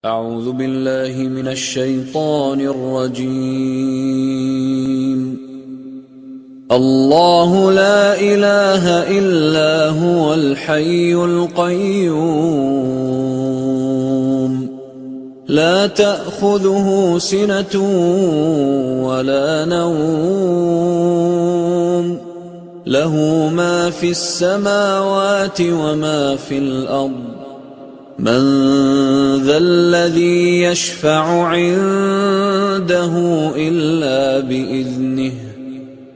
أعوذ بالله من الشيطان الرجيم الله لا إله إلا هو الحي القيوم لا تأخذه سنة ولا نوم له ما في السماوات وما في الأرض من ذا الذي يشفع عنده إلا بإذنه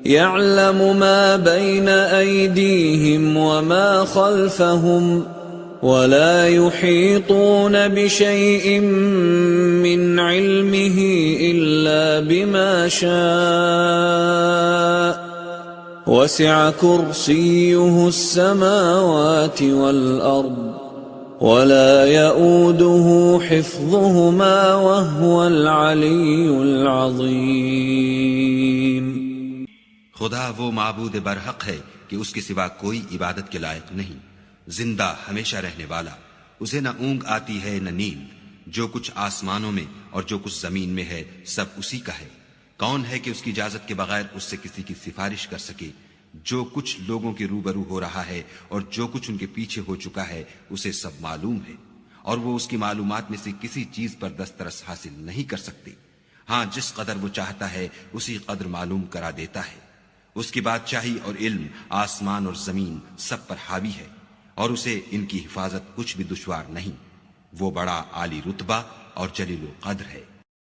يعلم ما بين أيديهم وما خلفهم ولا يحيطون بشيء من علمه إلا بما شاء وسع كرسيه السماوات والأرض ولا يؤوده حفظهما وهو العلي العظيم। खुदा वो माबूद बरहक है कि उसके सिवा कोई इबादत के लायक नहीं, जिंदा हमेशा रहने वाला, उसे न ऊंग आती है न नींद। जो कुछ आसमानों में और जो कुछ जमीन में है सब उसी का है। कौन है कि उसकी इजाजत के बगैर उससे किसी की सिफारिश कर सके। जो कुछ लोगों के रूबरू हो रहा है और जो कुछ उनके पीछे हो चुका है उसे सब मालूम है, और वो उसकी मालूमात में से किसी चीज पर दस्तरस हासिल नहीं कर सकते। हाँ, जिस कदर वो चाहता है उसी कदर मालूम करा देता है। उसकी बादशाही और इल्म आसमान और जमीन सब पर हावी है, और उसे इनकी हिफाजत कुछ भी दुश्वार नहीं। वो बड़ा आली रुतबा और जलील कद्र है।